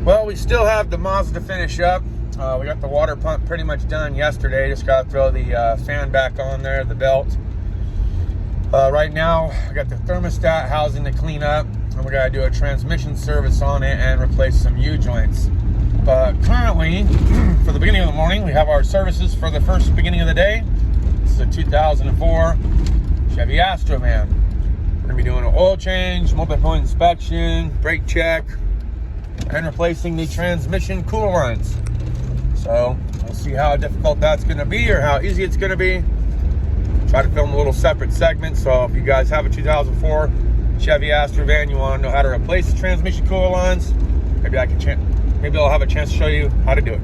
Well, we still have the Mazda to finish up. We got the water pump pretty much done yesterday. Just got to throw the fan back on there, the belt. Right now, I got the thermostat housing to clean up, and we got to do a transmission service on it and replace some U-joints. But currently, for the beginning of the morning, we have our services for the first beginning of the day. This is a 2004 Chevy Astrovan. We're going to be doing an oil change, multi-point inspection, brake check, and replacing the transmission cooler lines. So we'll see how difficult that's going to be or how easy it's going to be. Try to film a little separate segment. So if you guys have a 2004 Chevy Astrovan, you want to know how to replace the transmission cooler lines, maybe I'll have a chance to show you how to do it.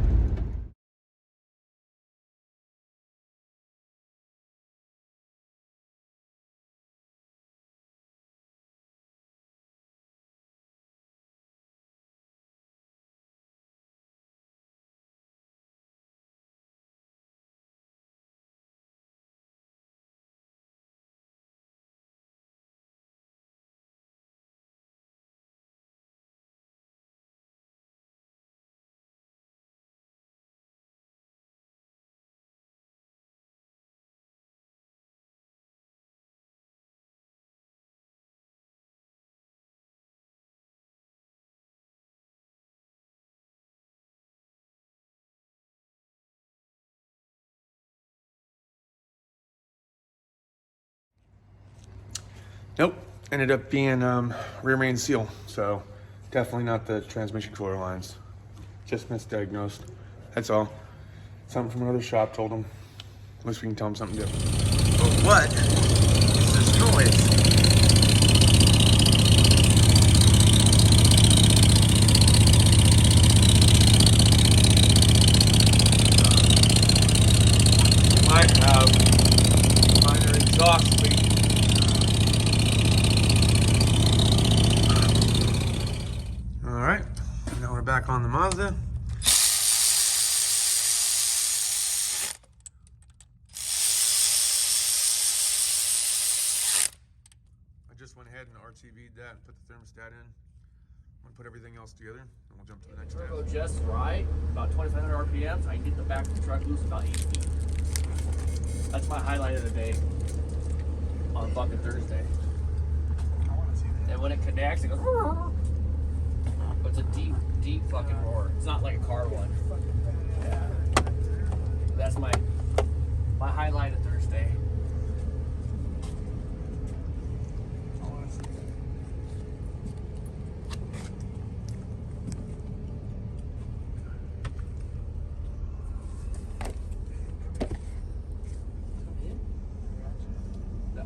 Nope, ended up being rear main seal, so definitely not the transmission cooler lines. Just misdiagnosed, that's all. Something from another shop told them. At least we can tell them something different. But what is this noise? Might have minor exhaust leak. Back on the Mazda. I just went ahead and RTV'd that and put the thermostat in. I'm gonna put everything else together and we'll jump to the next step. Go just right, about 2,500 RPMs. I can get the back of the truck loose about 8 feet. That's my highlight of the day on fucking Thursday. I want to see that. And when it connects, it goes. But it's a deep fucking roar. It's not like a car one. Yeah. That's my highlight of Thursday. I want to see that. No.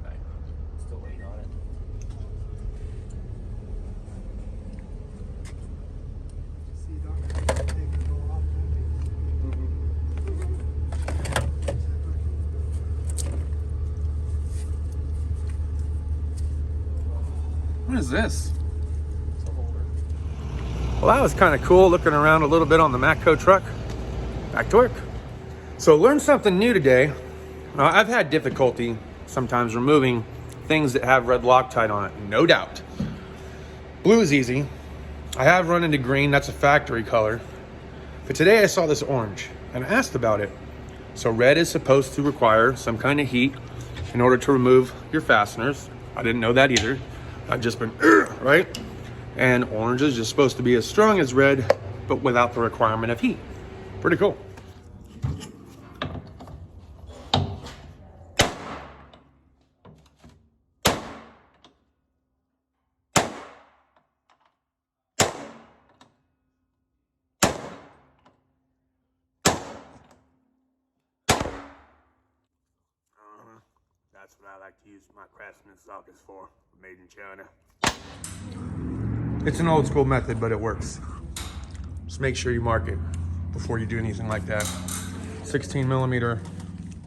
Okay. Still waiting on it. What is this? Well, that was kind of cool, looking around a little bit on the MATCO truck. Back to work. So learned something new today. I've had difficulty sometimes removing things that have red Loctite on it, no doubt. Blue is easy. I have run into green, that's a factory color. But today I saw this orange and I asked about it. So red is supposed to require some kind of heat in order to remove your fasteners. I didn't know that either. I've just been, right? And orange is just supposed to be as strong as red, but without the requirement of heat. Pretty cool. That's what I like to use my Craftsman sockets for, made in China. It's an old school method, but it works. Just make sure you mark it before you do anything like that. 16 millimeter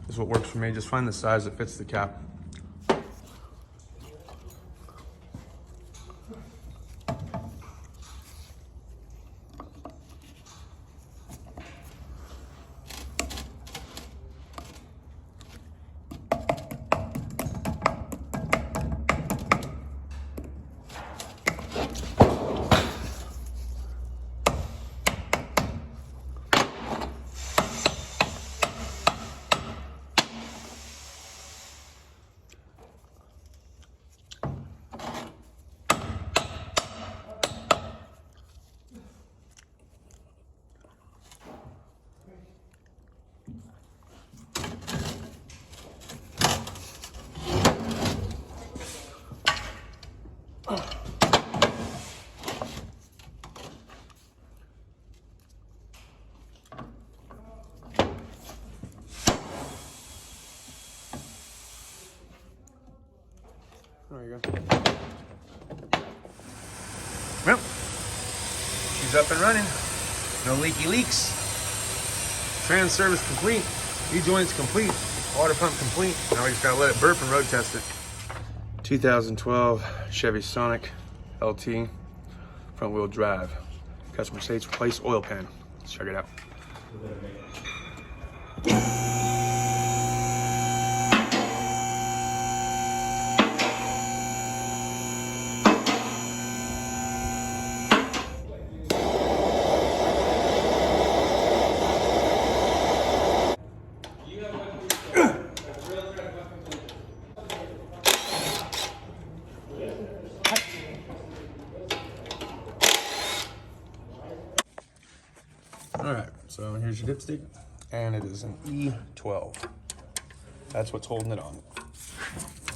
is what works for me. Just find the size that fits the cap. There you go. Well, she's up and running. No leaky leaks. Trans service complete. E-joints complete. Water pump complete. Now we just gotta let it burp and road test it. 2012 Chevy Sonic LT front wheel drive. Customer states replace oil pan. Let's check it out. All right, so here's your dipstick, and it is an E12. That's what's holding it on.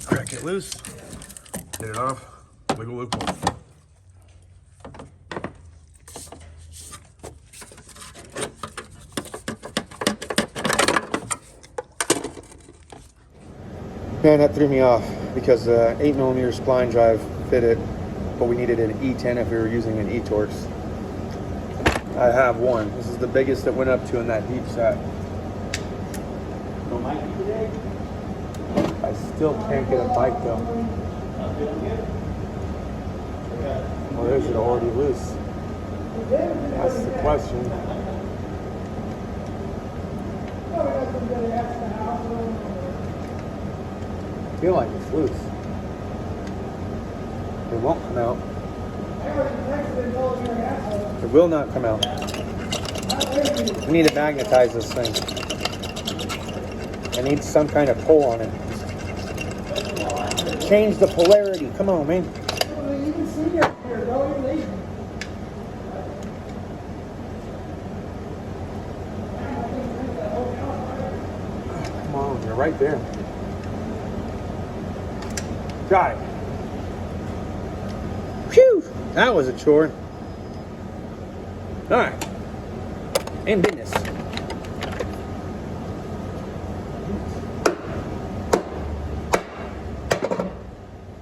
Crack it loose, get it off, wiggle, wiggle. Man, that threw me off because 8mm spline drive fitted, but we needed an E10 if we were using an E-Torx. I have one. This is the biggest that went up to in that deep set. No mic today? I still can't get a bike though. Well, there's it already loose. That's the question. I feel like it's loose. It won't come out. It will not come out. We need to magnetize this thing. I need some kind of pull on it. Change the polarity. Come on, man. Come on, you're right there. Got it. Phew! That was a chore. All right. In business.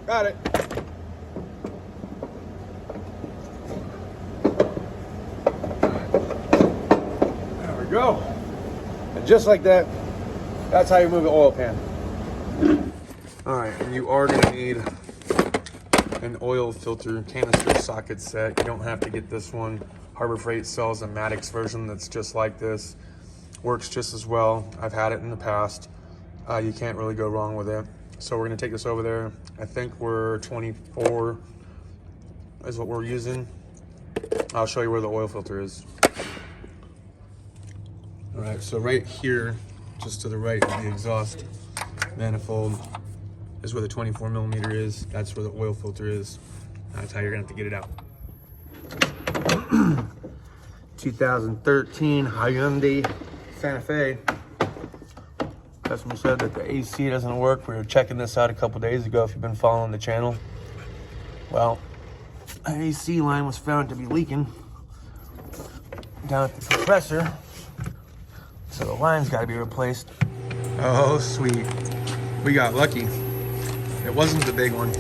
Got it. There we go. And just like that, that's how you move an oil pan. All right, and you are gonna need an oil filter canister socket set. You don't have to get this one. Harbor Freight sells a MATCO version that's just like this. Works just as well. I've had it in the past. You can't really go wrong with it. So we're gonna take this over there. I think we're 24 is what we're using. I'll show you where the oil filter is. All right, so right here, just to the right of the exhaust manifold, is where the 24mm is. That's where the oil filter is. That's how you're gonna have to get it out. 2013 Hyundai Santa Fe. Customer said that the AC doesn't work. We were checking this out a couple days ago if you've been following the channel. Well, the AC line was found to be leaking down at the compressor. So the line's gotta be replaced. Oh, sweet. We got lucky. It wasn't the big one.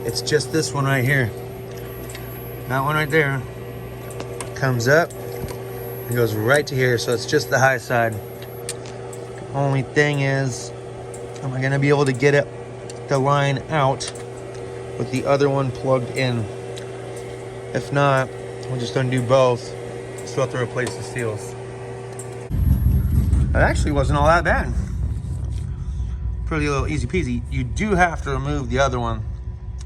It's just this one right here. That one right there comes up and goes right to here. So it's just the high side. Only thing is, am I gonna be able to get it, the line out with the other one plugged in? If not, we'll just undo both. Still have to replace the seals. That actually wasn't all that bad. Pretty little easy peasy. You do have to remove the other one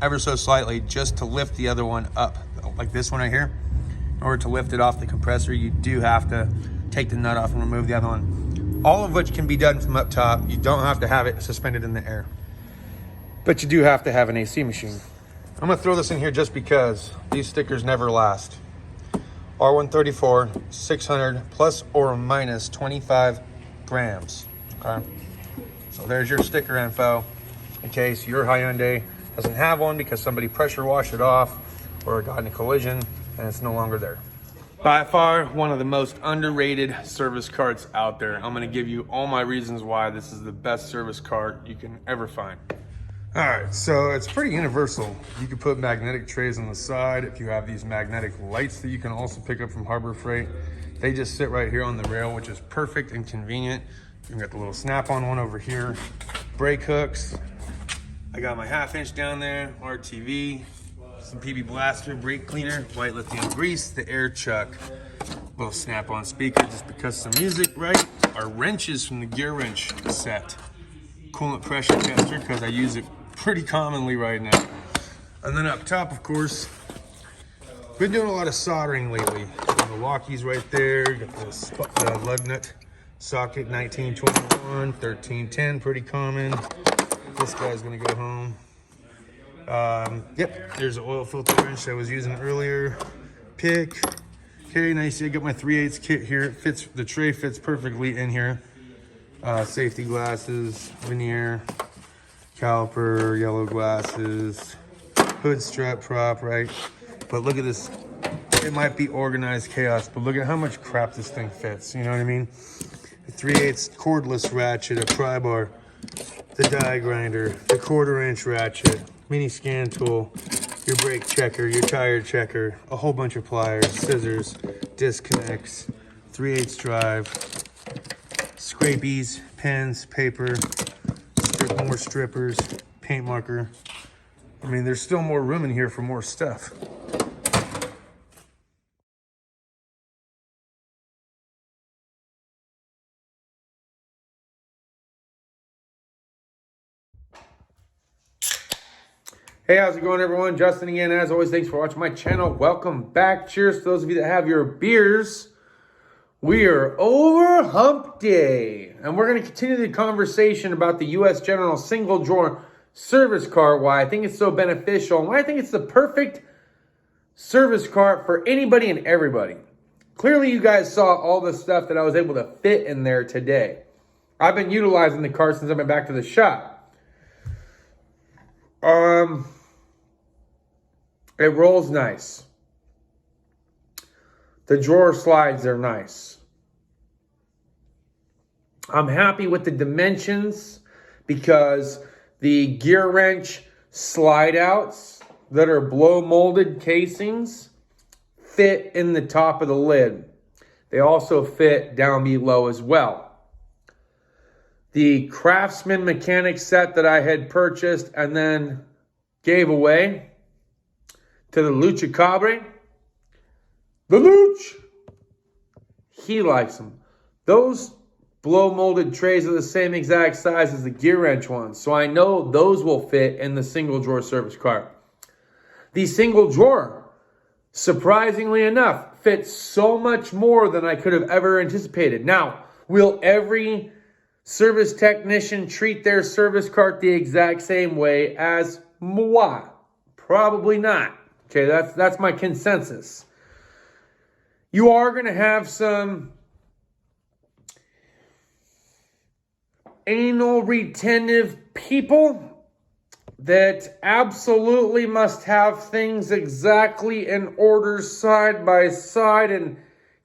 ever so slightly just to lift the other one up. Like this one right here. In order to lift it off the compressor, you do have to take the nut off and remove the other one. All of which can be done from up top. You don't have to have it suspended in the air. But you do have to have an AC machine. I'm gonna throw this in here just because these stickers never last. R134, 600 plus or minus 25 grams, okay? So there's your sticker info in case your Hyundai doesn't have one because somebody pressure washed it off or got in a collision and it's no longer there. By far, one of the most underrated service carts out there. I'm gonna give you all my reasons why this is the best service cart you can ever find. All right, so it's pretty universal. You can put magnetic trays on the side. If you have these magnetic lights that you can also pick up from Harbor Freight, they just sit right here on the rail, which is perfect and convenient. You got the little snap-on one over here, brake hooks. I got my 1/2 inch down there, RTV, some PB blaster, brake cleaner, white lithium grease, the air chuck, little snap-on speaker just because some music, right? Our wrenches from the gear wrench set. Coolant pressure tester because I use it pretty commonly right now. And then up top, of course, been doing a lot of soldering lately. The Milwaukee's right there, got the lug nut socket 1921, 1310, pretty common. This guy's gonna go home. Yep, there's an oil filter wrench I was using earlier. Pick. Okay, nice. I got my 3/8 kit here. It fits, the tray fits perfectly in here. Safety glasses, veneer, caliper, yellow glasses, hood strap prop, right? But look at this. It might be organized chaos, but look at how much crap this thing fits. You know what I mean? A 3/8 cordless ratchet, a pry bar, the die grinder, the 1/4 inch ratchet, mini scan tool, your brake checker, your tire checker, a whole bunch of pliers, scissors, disconnects, 3/8 drive, scrapies, pens, paper, more strippers, paint marker. I mean, there's still more room in here for more stuff. Hey, how's it going, everyone? Justin again. As always, thanks for watching my channel. Welcome back. Cheers to those of you that have your beers. We are over hump day, and we're going to continue the conversation about the U.S. General single drawer service cart, why I think it's so beneficial, and why I think it's the perfect service cart for anybody and everybody. Clearly, you guys saw all the stuff that I was able to fit in there today. I've been utilizing the cart since I've been back to the shop. It rolls nice. The drawer slides are nice. I'm happy with the dimensions because the gear wrench slide outs that are blow molded casings fit in the top of the lid. They also fit down below as well. The Craftsman mechanic set that I had purchased and then gave away to the Lucha Cabre, the Luch, he likes them. Those blow molded trays are the same exact size as the gear wrench ones, so I know those will fit in the single drawer service cart. The single drawer, surprisingly enough, fits so much more than I could have ever anticipated. Now, will every service technician treat their service cart the exact same way as moi? Probably not. Okay, that's my consensus. You are going to have some anal retentive people that absolutely must have things exactly in order side by side and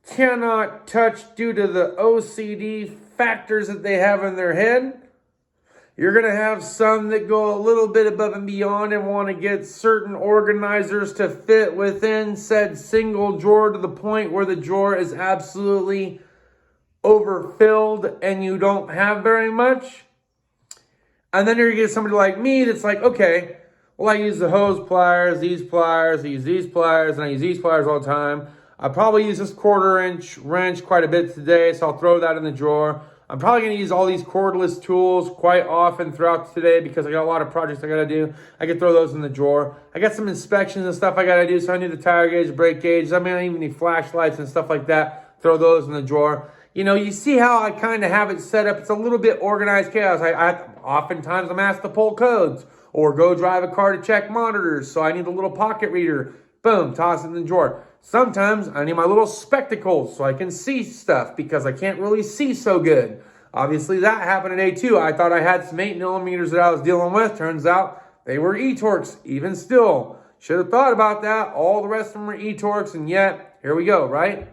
cannot touch due to the OCD factors that they have in their head. You're going to have some that go a little bit above and beyond and want to get certain organizers to fit within said single drawer to the point where the drawer is absolutely overfilled and you don't have very much. And then you're going to get somebody like me that's like, okay, well, I use the hose pliers, I use these pliers, and I use these pliers all the time. I probably use this 1/4 inch wrench quite a bit today, so I'll throw that in the drawer. I'm probably going to use all these cordless tools quite often throughout today because I got a lot of projects I got to do. I can throw those in the drawer. I got some inspections and stuff I got to do, so I need the tire gauge, brake gauge. I mean, I even need flashlights and stuff like that. Throw those in the drawer. You know, you see how I kind of have it set up. It's a little bit organized chaos. Oftentimes I'm asked to pull codes or go drive a car to check monitors, so I need a little pocket reader. Boom, toss it in the drawer. Sometimes I need my little spectacles so I can see stuff because I can't really see so good. Obviously, that happened today too. I thought I had some 8mm that I was dealing with. Turns out they were e-Torques, even still. Should have thought about that. All the rest of them were e-Torques, and yet, here we go, right?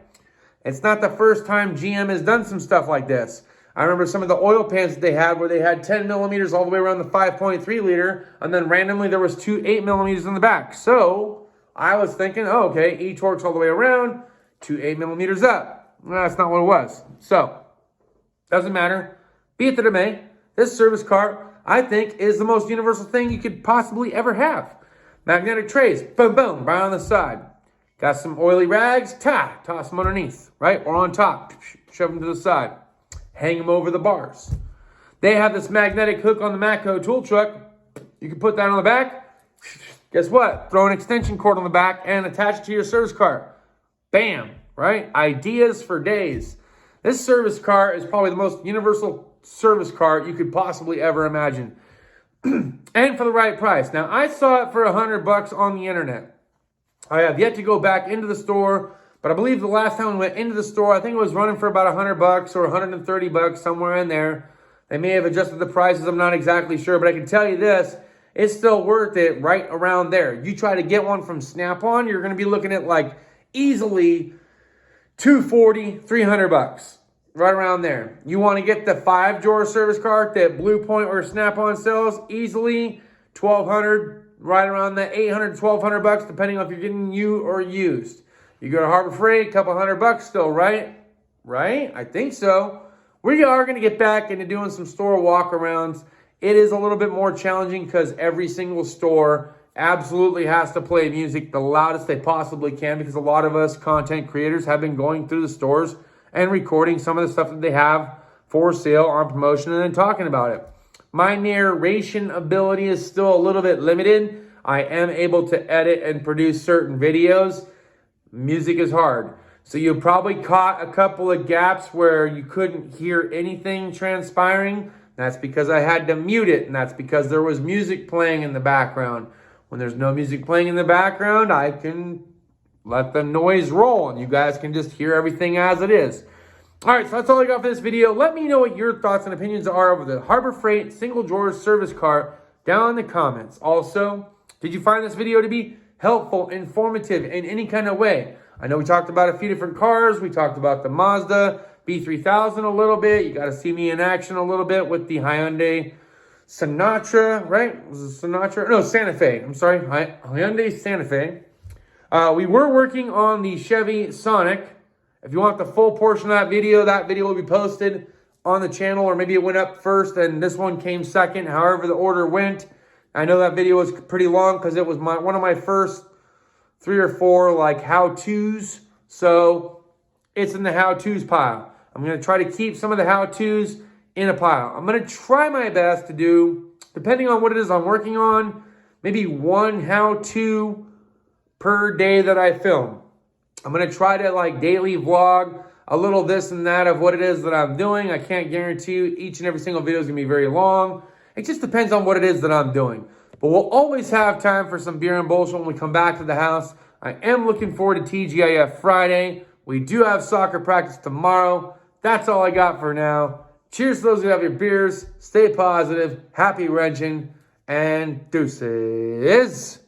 It's not the first time GM has done some stuff like this. I remember some of the oil pans that they had where they had 10 millimeters all the way around the 5.3 liter, and then randomly there was 2 8 millimeters in the back. So I was thinking, oh, okay, e-Torques all the way around, 2 8 millimeters up. Well, that's not what it was. So, doesn't matter. Be it that it may, this service car, I think, is the most universal thing you could possibly ever have. Magnetic trays, boom, boom, right on the side. Got some oily rags, toss them underneath, right? Or on top, shove them to the side. Hang them over the bars. They have this magnetic hook on the MATCO tool truck. You can put that on the back. Guess what? Throw an extension cord on the back and attach it to your service car. Bam, right? Ideas for days. This service car is probably the most universal service car you could possibly ever imagine. And for the right price. Now, I saw it for $100 on the internet. I have yet to go back into the store, but I believe the last time we went into the store, I think it was running for about $100 or $130, somewhere in there. They may have adjusted the prices, I'm not exactly sure, but I can tell you this, it's still worth it right around there. You try to get one from Snap-on, you're going to be looking at like easily $240, $300. Right around there. You want to get the 5-drawer service cart that Blue Point or Snap-on sells, easily $1,200, right around the $800, $1,200, depending on if you're getting new or used. You go to Harbor Freight, a couple $100 still, right? Right? I think so. We are going to get back into doing some store walk-arounds. It is a little bit more challenging because every single store absolutely has to play music the loudest they possibly can, because a lot of us content creators have been going through the stores and recording some of the stuff that they have for sale on promotion and then talking about it. My narration ability is still a little bit limited. I am able to edit and produce certain videos. Music is hard. So you probably caught a couple of gaps where you couldn't hear anything transpiring. That's because I had to mute it, and that's because there was music playing in the background. When there's no music playing in the background, I can let the noise roll, and you guys can just hear everything as it is. All right, so that's all I got for this video. Let me know what your thoughts and opinions are over the Harbor Freight single drawer service cart down in the comments. Also, did you find this video to be helpful, informative in any kind of way? I know we talked about a few different cars. We talked about the Mazda B3000 a little bit. You got to see me in action a little bit with the Hyundai Sonata, right? Was it Sonata? No, Santa Fe. I'm sorry, Hyundai Santa Fe. We were working on the Chevy Sonic. If you want the full portion of that video will be posted on the channel, or maybe it went up first and this one came second, however the order went. I know that video was pretty long because it was one of my first 3 or 4 like how-tos. So it's in the how-tos pile. I'm going to try to keep some of the how-tos in a pile. I'm going to try my best to do, depending on what it is I'm working on, maybe 1 how-to per day that I film. I'm going to try to like daily vlog a little this and that of what it is that I'm doing. I can't guarantee you each and every single video is going to be very long. It just depends on what it is that I'm doing. But we'll always have time for some beer and bullshit when we come back to the house. I am looking forward to TGIF Friday. We do have soccer practice tomorrow. That's all I got for now. Cheers to those who have your beers. Stay positive. Happy wrenching. And deuces.